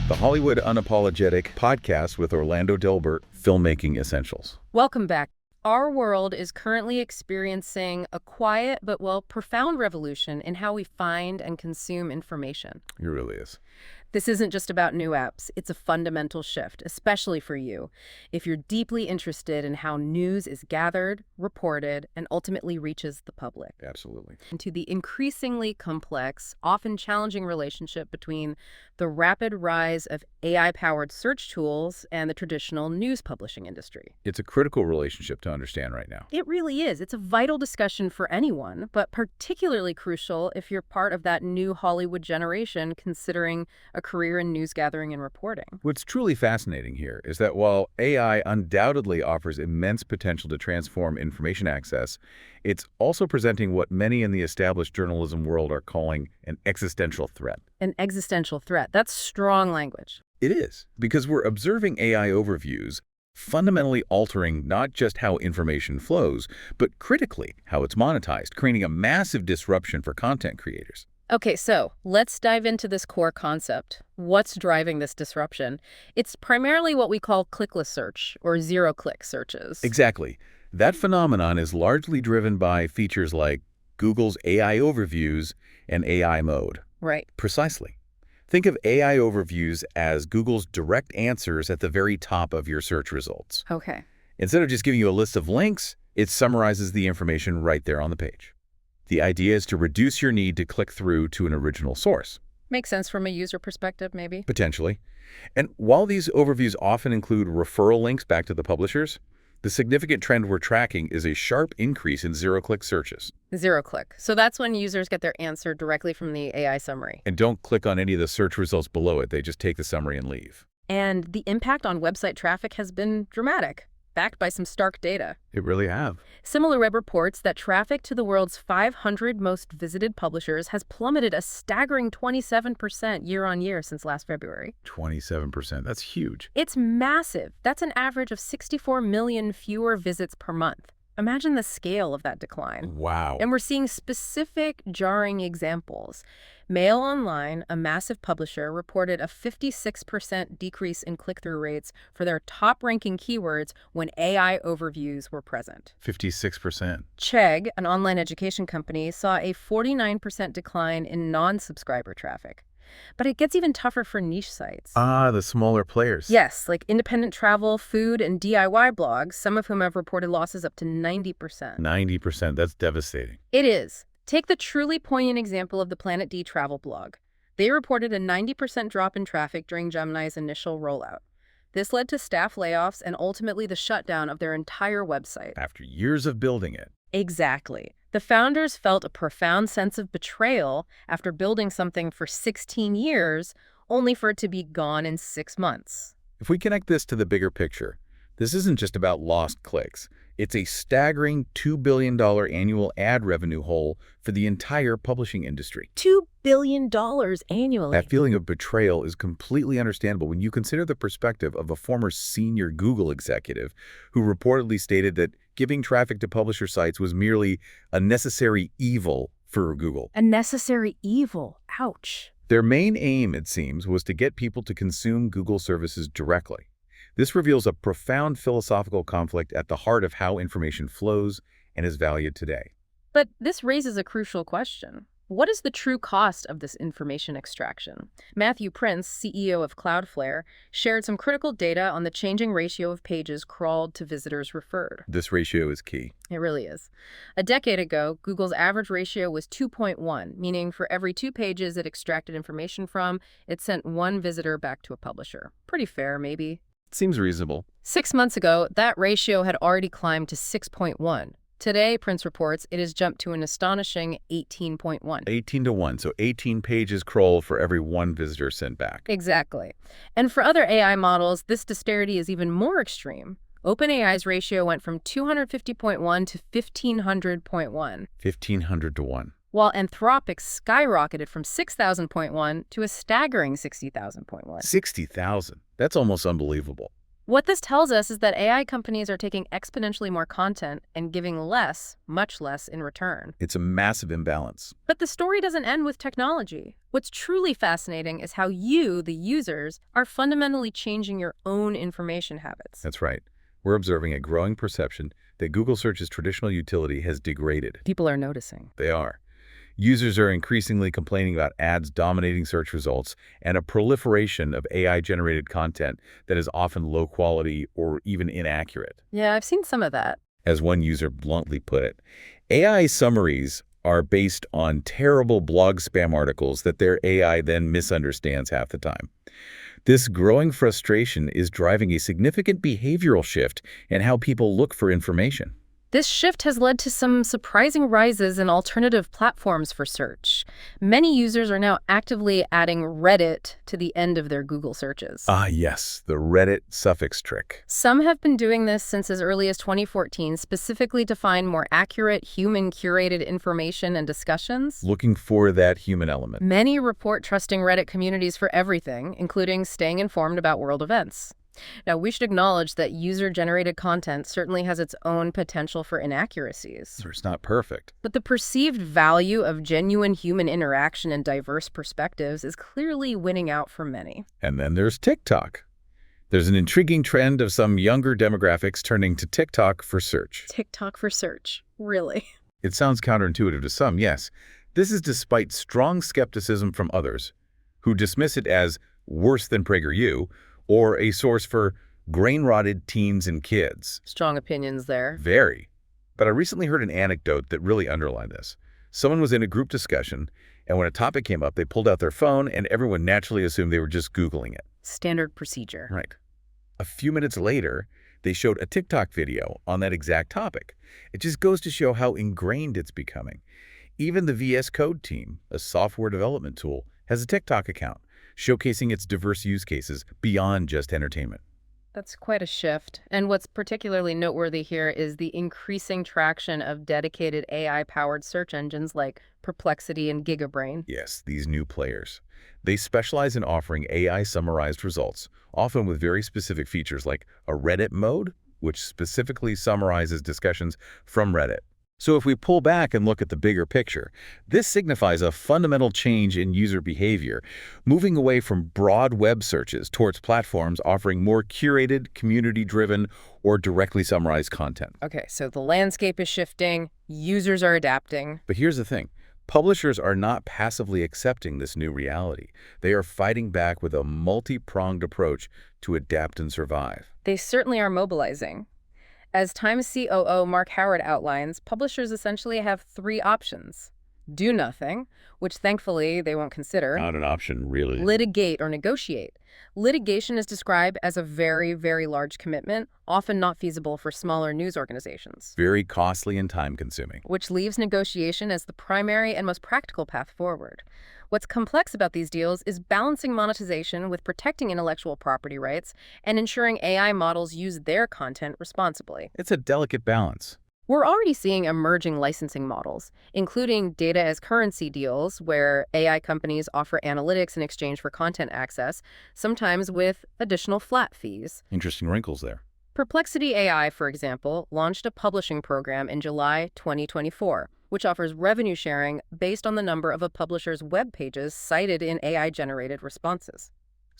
the Hollywood Unapologetic podcast with Orlando Delbert, Filmmaking Essentials. Welcome back. Our world is currently experiencing a quiet but, profound revolution in how we find and consume information. It really is. This isn't just about new apps. It's a fundamental shift, especially for you, if you're deeply interested in how news is gathered, reported, and ultimately reaches the public. Absolutely. Into the increasingly complex, often challenging relationship between the rapid rise of AI-powered search tools and the traditional news publishing industry. It's a critical relationship to understand right now. It really is. It's a vital discussion for anyone, but particularly crucial if you're part of that new Hollywood generation considering a career in news gathering and reporting. What's truly fascinating here is that while AI undoubtedly offers immense potential to transform information access, it's also presenting what many in the established journalism world are calling an existential threat. An existential threat. That's strong language. It is, because we're observing AI overviews fundamentally altering not just how information flows, but critically how it's monetized, creating a massive disruption for content creators. Okay, so let's dive into this core concept. What's driving this disruption? It's primarily what we call clickless search or zero-click searches. Exactly. That phenomenon is largely driven by features like Google's AI overviews and AI mode. Right. Precisely. Think of AI overviews as Google's direct answers at the very top of your search results. Okay. Instead of just giving you a list of links, it summarizes the information right there on the page. The idea is to reduce your need to click through to an original source. Makes sense from a user perspective, maybe. Potentially. And while these overviews often include referral links back to the publishers, the significant trend we're tracking is a sharp increase in zero-click searches. Zero-click. So that's when users get their answer directly from the AI summary. And don't click on any of the search results below it. They just take the summary and leave. And the impact on website traffic has been dramatic, backed by some stark data. It really have. SimilarWeb reports that traffic to the world's 500 most visited publishers has plummeted a staggering 27% year-on-year since last February. 27%. That's huge. It's massive. That's an average of 64 million fewer visits per month. Imagine the scale of that decline. Wow. And we're seeing specific jarring examples. Mail Online, a massive publisher, reported a 56% decrease in click-through rates for their top-ranking keywords when AI overviews were present. 56%. Chegg, an online education company, saw a 49% decline in non-subscriber traffic. But it gets even tougher for niche sites. The smaller players. Yes, like independent travel, food, and DIY blogs, some of whom have reported losses up to 90%. 90%. That's devastating. It is. Take the truly poignant example of the Planet D travel blog. They reported a 90% drop in traffic during Gemini's initial rollout. This led to staff layoffs and ultimately the shutdown of their entire website. After years of building it. Exactly. The founders felt a profound sense of betrayal after building something for 16 years, only for it to be gone in 6 months. If we connect this to the bigger picture, this isn't just about lost clicks. It's a staggering $2 billion annual ad revenue hole for the entire publishing industry. $2 billion annually. That feeling of betrayal is completely understandable when you consider the perspective of a former senior Google executive who reportedly stated that giving traffic to publisher sites was merely a necessary evil for Google. A necessary evil. Ouch. Their main aim, it seems, was to get people to consume Google services directly. This reveals a profound philosophical conflict at the heart of how information flows and is valued today. But this raises a crucial question. What is the true cost of this information extraction? Matthew Prince, CEO of Cloudflare, shared some critical data on the changing ratio of pages crawled to visitors referred. This ratio is key. It really is. A decade ago, Google's average ratio was 2.1, meaning for every 2 pages it extracted information from, it sent 1 visitor back to a publisher. Pretty fair, maybe. Seems reasonable. 6 months ago, that ratio had already climbed to 6.1. Today, Prince reports, it has jumped to an astonishing 18.1. 18 to 1, so 18 pages crawl for every 1 visitor sent back. Exactly. And for other AI models, this disparity is even more extreme. OpenAI's ratio went from 250.1 to 1,500.1. 1,500 to 1. While Anthropic's skyrocketed from 6,000.1 to a staggering 60,000.1. 60,000. That's almost unbelievable. What this tells us is that AI companies are taking exponentially more content and giving less, much less, in return. It's a massive imbalance. But the story doesn't end with technology. What's truly fascinating is how you, the users, are fundamentally changing your own information habits. That's right. We're observing a growing perception that Google Search's traditional utility has degraded. People are noticing. They are. Users are increasingly complaining about ads dominating search results and a proliferation of AI-generated content that is often low quality or even inaccurate. Yeah, I've seen some of that. As one user bluntly put it, AI summaries are based on terrible blog spam articles that their AI then misunderstands half the time. This growing frustration is driving a significant behavioral shift in how people look for information. This shift has led to some surprising rises in alternative platforms for search. Many users are now actively adding Reddit to the end of their Google searches. Ah, yes, the Reddit suffix trick. Some have been doing this since as early as 2014, specifically to find more accurate, human-curated information and discussions. Looking for that human element. Many report trusting Reddit communities for everything, including staying informed about world events. Now, we should acknowledge that user-generated content certainly has its own potential for inaccuracies. So it's not perfect. But the perceived value of genuine human interaction and diverse perspectives is clearly winning out for many. And then there's TikTok. There's an intriguing trend of some younger demographics turning to TikTok for search. TikTok for search. Really? It sounds counterintuitive to some, yes. This is despite strong skepticism from others, who dismiss it as worse than PragerU, or a source for brain-rotted teens and kids. Strong opinions there. Very. But I recently heard an anecdote that really underlined this. Someone was in a group discussion, and when a topic came up, they pulled out their phone, and everyone naturally assumed they were just Googling it. Standard procedure. Right. A few minutes later, they showed a TikTok video on that exact topic. It just goes to show how ingrained it's becoming. Even the VS Code team, a software development tool, has a TikTok account, showcasing its diverse use cases beyond just entertainment. That's quite a shift. And what's particularly noteworthy here is the increasing traction of dedicated AI-powered search engines like Perplexity and GigaBrain. Yes, these new players. They specialize in offering AI-summarized results, often with very specific features like a Reddit mode, which specifically summarizes discussions from Reddit. So if we pull back and look at the bigger picture, this signifies a fundamental change in user behavior, moving away from broad web searches towards platforms offering more curated, community-driven, or directly summarized content. Okay, so the landscape is shifting, users are adapting. But here's the thing. Publishers are not passively accepting this new reality. They are fighting back with a multi-pronged approach to adapt and survive. They certainly are mobilizing. As Times COO Mark Howard outlines, publishers essentially have three options. Do nothing, which thankfully they won't consider. Not an option, really. Litigate or negotiate. Litigation is described as a very, very large commitment, often not feasible for smaller news organizations. Very costly and time-consuming. Which leaves negotiation as the primary and most practical path forward. What's complex about these deals is balancing monetization with protecting intellectual property rights and ensuring AI models use their content responsibly. It's a delicate balance. We're already seeing emerging licensing models, including data as currency deals where AI companies offer analytics in exchange for content access, sometimes with additional flat fees. Interesting wrinkles there. Perplexity AI, for example, launched a publishing program in July 2024, which offers revenue sharing based on the number of a publisher's web pages cited in AI-generated responses.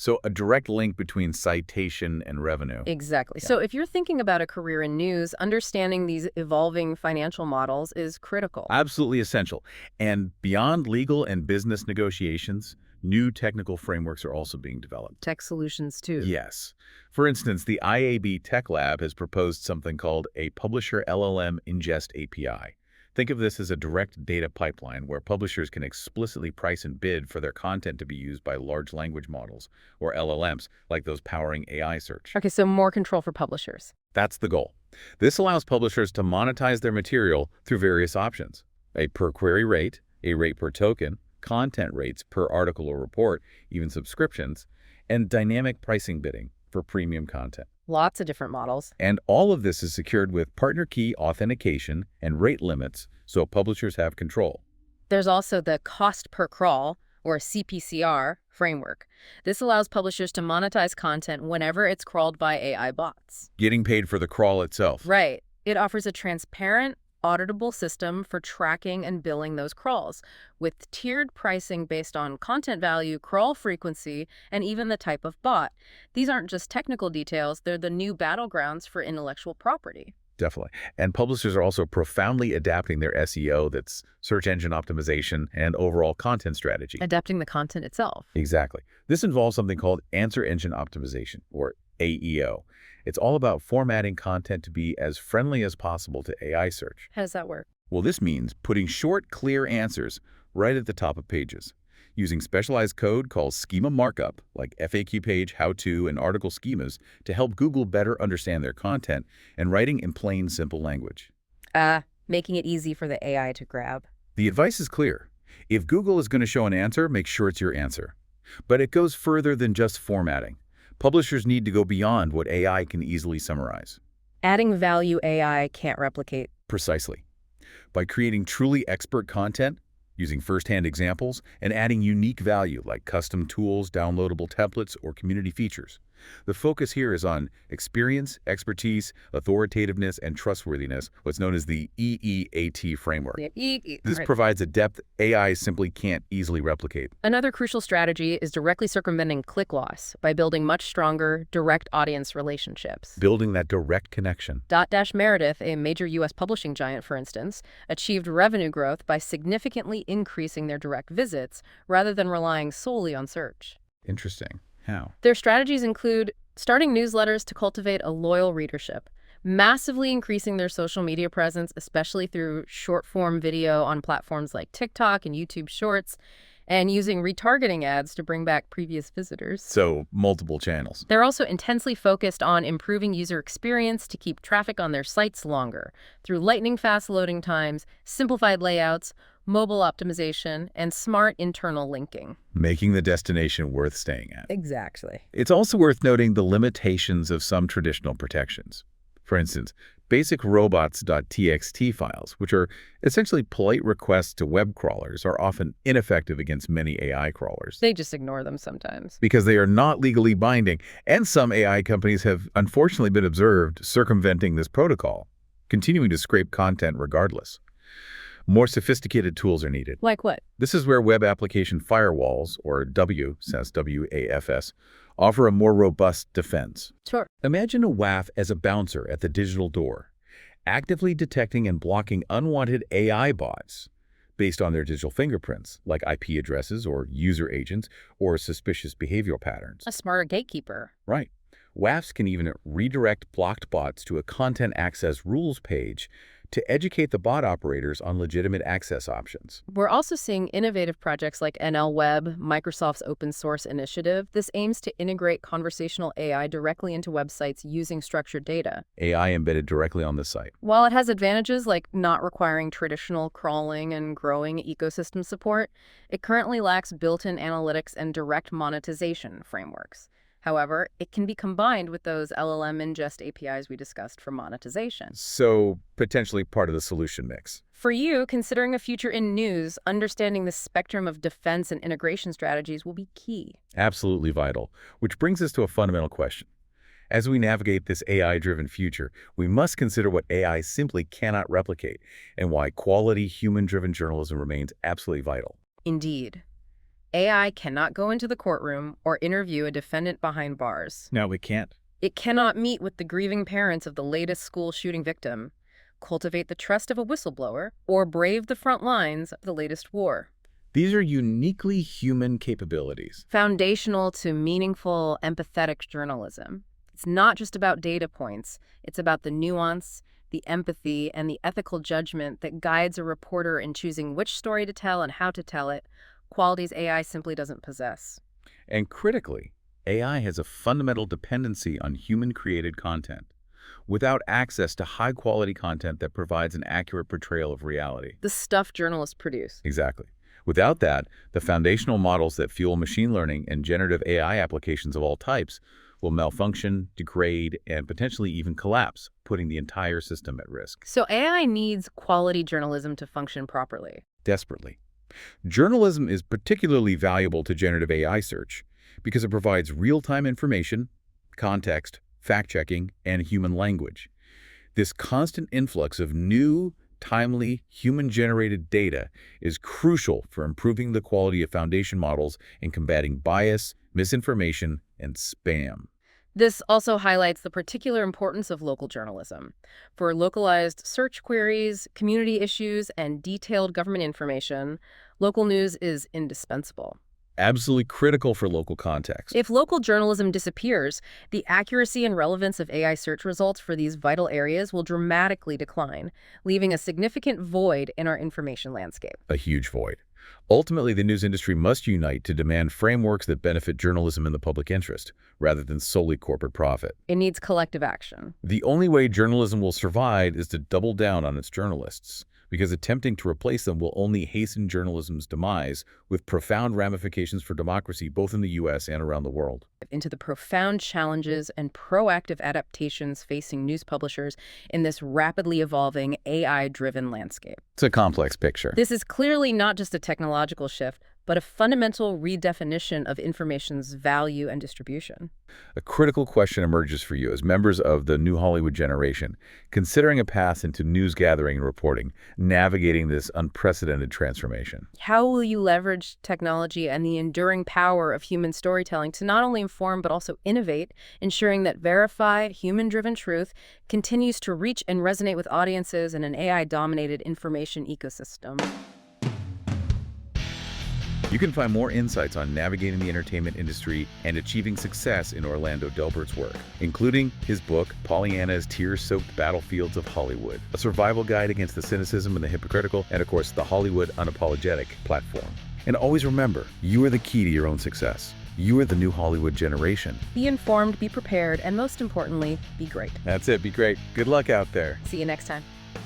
So a direct link between citation and revenue. Exactly. Yeah. So if you're thinking about a career in news, understanding these evolving financial models is critical. Absolutely essential. And beyond legal and business negotiations, new technical frameworks are also being developed. Tech solutions, too. Yes. For instance, the IAB Tech Lab has proposed something called a Publisher LLM Ingest API. Think of this as a direct data pipeline where publishers can explicitly price and bid for their content to be used by large language models, or LLMs, like those powering AI search. Okay, so more control for publishers. That's the goal. This allows publishers to monetize their material through various options: a per-query rate, a rate per token, content rates per article or report, even subscriptions, and dynamic pricing bidding for premium content. Lots of different models. And all of this is secured with partner key authentication and rate limits so publishers have control. There's also the cost per crawl, or CPCR, framework. This allows publishers to monetize content whenever it's crawled by AI bots. Getting paid for the crawl itself. Right. It offers a transparent, auditable system for tracking and billing those crawls, with tiered pricing based on content value, crawl frequency, and even the type of bot. These aren't just technical details, they're the new battlegrounds for intellectual property. Definitely. And publishers are also profoundly adapting their SEO, that's search engine optimization, and overall content strategy. Adapting the content itself. Exactly. This involves something called answer engine optimization, or AEO. It's all about formatting content to be as friendly as possible to AI search. How does that work? Well, this means putting short, clear answers right at the top of pages, using specialized code called schema markup, like FAQ page, how-to, and article schemas, to help Google better understand their content, and writing in plain, simple language. Making it easy for the AI to grab. The advice is clear. If Google is going to show an answer, make sure it's your answer. But it goes further than just formatting. Publishers need to go beyond what AI can easily summarize. Adding value AI can't replicate. Precisely. By creating truly expert content, using first-hand examples, and adding unique value like custom tools, downloadable templates, or community features. The focus here is on experience, expertise, authoritativeness, and trustworthiness, what's known as the EEAT framework. This provides a depth AI simply can't easily replicate. Another crucial strategy is directly circumventing click loss by building much stronger, direct audience relationships. Building that direct connection. Meredith, a major U.S. publishing giant, for instance, achieved revenue growth by significantly increasing their direct visits rather than relying solely on search. Interesting. How? Their strategies include starting newsletters to cultivate a loyal readership, massively increasing their social media presence, especially through short-form video on platforms like TikTok and YouTube Shorts, and using retargeting ads to bring back previous visitors. So, multiple channels. They're also intensely focused on improving user experience to keep traffic on their sites longer through lightning-fast loading times, simplified layouts, mobile optimization, and smart internal linking. Making the destination worth staying at. Exactly. It's also worth noting the limitations of some traditional protections. For instance, basic robots.txt files, which are essentially polite requests to web crawlers, are often ineffective against many AI crawlers. They just ignore them sometimes. Because they are not legally binding, and some AI companies have unfortunately been observed circumventing this protocol, continuing to scrape content regardless. More sophisticated tools are needed. Like what? This is where web application firewalls, or WAFs, offer a more robust defense. Sure. Imagine a WAF as a bouncer at the digital door, actively detecting and blocking unwanted AI bots based on their digital fingerprints, like IP addresses or user agents or suspicious behavioral patterns. A smarter gatekeeper. Right. WAFs can even redirect blocked bots to a content access rules page to educate the bot operators on legitimate access options. We're also seeing innovative projects like NLWeb, Microsoft's open source initiative. This aims to integrate conversational AI directly into websites using structured data. AI embedded directly on the site. While it has advantages like not requiring traditional crawling and growing ecosystem support, it currently lacks built-in analytics and direct monetization frameworks. However, it can be combined with those LLM ingest APIs we discussed for monetization. So, potentially part of the solution mix. For you, considering a future in news, understanding the spectrum of defense and integration strategies will be key. Absolutely vital. Which brings us to a fundamental question. As we navigate this AI-driven future, we must consider what AI simply cannot replicate and why quality, human-driven journalism remains absolutely vital. Indeed. AI cannot go into the courtroom or interview a defendant behind bars. No, we can't. It cannot meet with the grieving parents of the latest school shooting victim, cultivate the trust of a whistleblower, or brave the front lines of the latest war. These are uniquely human capabilities. Foundational to meaningful, empathetic journalism. It's not just about data points. It's about the nuance, the empathy, and the ethical judgment that guides a reporter in choosing which story to tell and how to tell it, qualities AI simply doesn't possess. And critically, AI has a fundamental dependency on human-created content. Without access to high-quality content that provides an accurate portrayal of reality. The stuff journalists produce. Exactly. Without that, the foundational models that fuel machine learning and generative AI applications of all types will malfunction, degrade, and potentially even collapse, putting the entire system at risk. So AI needs quality journalism to function properly. Desperately. Journalism is particularly valuable to generative AI search because it provides real-time information, context, fact-checking, and human language. This constant influx of new, timely, human-generated data is crucial for improving the quality of foundation models and combating bias, misinformation, and spam. This also highlights the particular importance of local journalism. For localized search queries, community issues, and detailed government information, local news is indispensable. Absolutely critical for local context. If local journalism disappears, the accuracy and relevance of AI search results for these vital areas will dramatically decline, leaving a significant void in our information landscape. A huge void. Ultimately, the news industry must unite to demand frameworks that benefit journalism in the public interest, rather than solely corporate profit. It needs collective action. The only way journalism will survive is to double down on its journalists, because attempting to replace them will only hasten journalism's demise with profound ramifications for democracy both in the U.S. and around the world. Into the profound challenges and proactive adaptations facing news publishers in this rapidly evolving AI-driven landscape. It's a complex picture. This is clearly not just a technological shift, but a fundamental redefinition of information's value and distribution. A critical question emerges for you as members of the new Hollywood generation, considering a path into news gathering and reporting, navigating this unprecedented transformation. How will you leverage technology and the enduring power of human storytelling to not only inform but also innovate, ensuring that verified, human-driven truth continues to reach and resonate with audiences in an AI-dominated information ecosystem? You can find more insights on navigating the entertainment industry and achieving success in Orlando Delbert's work, including his book, Pollyanna's Tear-Soaked Battlefields of Hollywood, a survival guide against the cynicism and the hypocritical, and of course, the Hollywood Unapologetic platform. And always remember, you are the key to your own success. You are the new Hollywood generation. Be informed, be prepared, and most importantly, be great. That's it. Be great. Good luck out there. See you next time.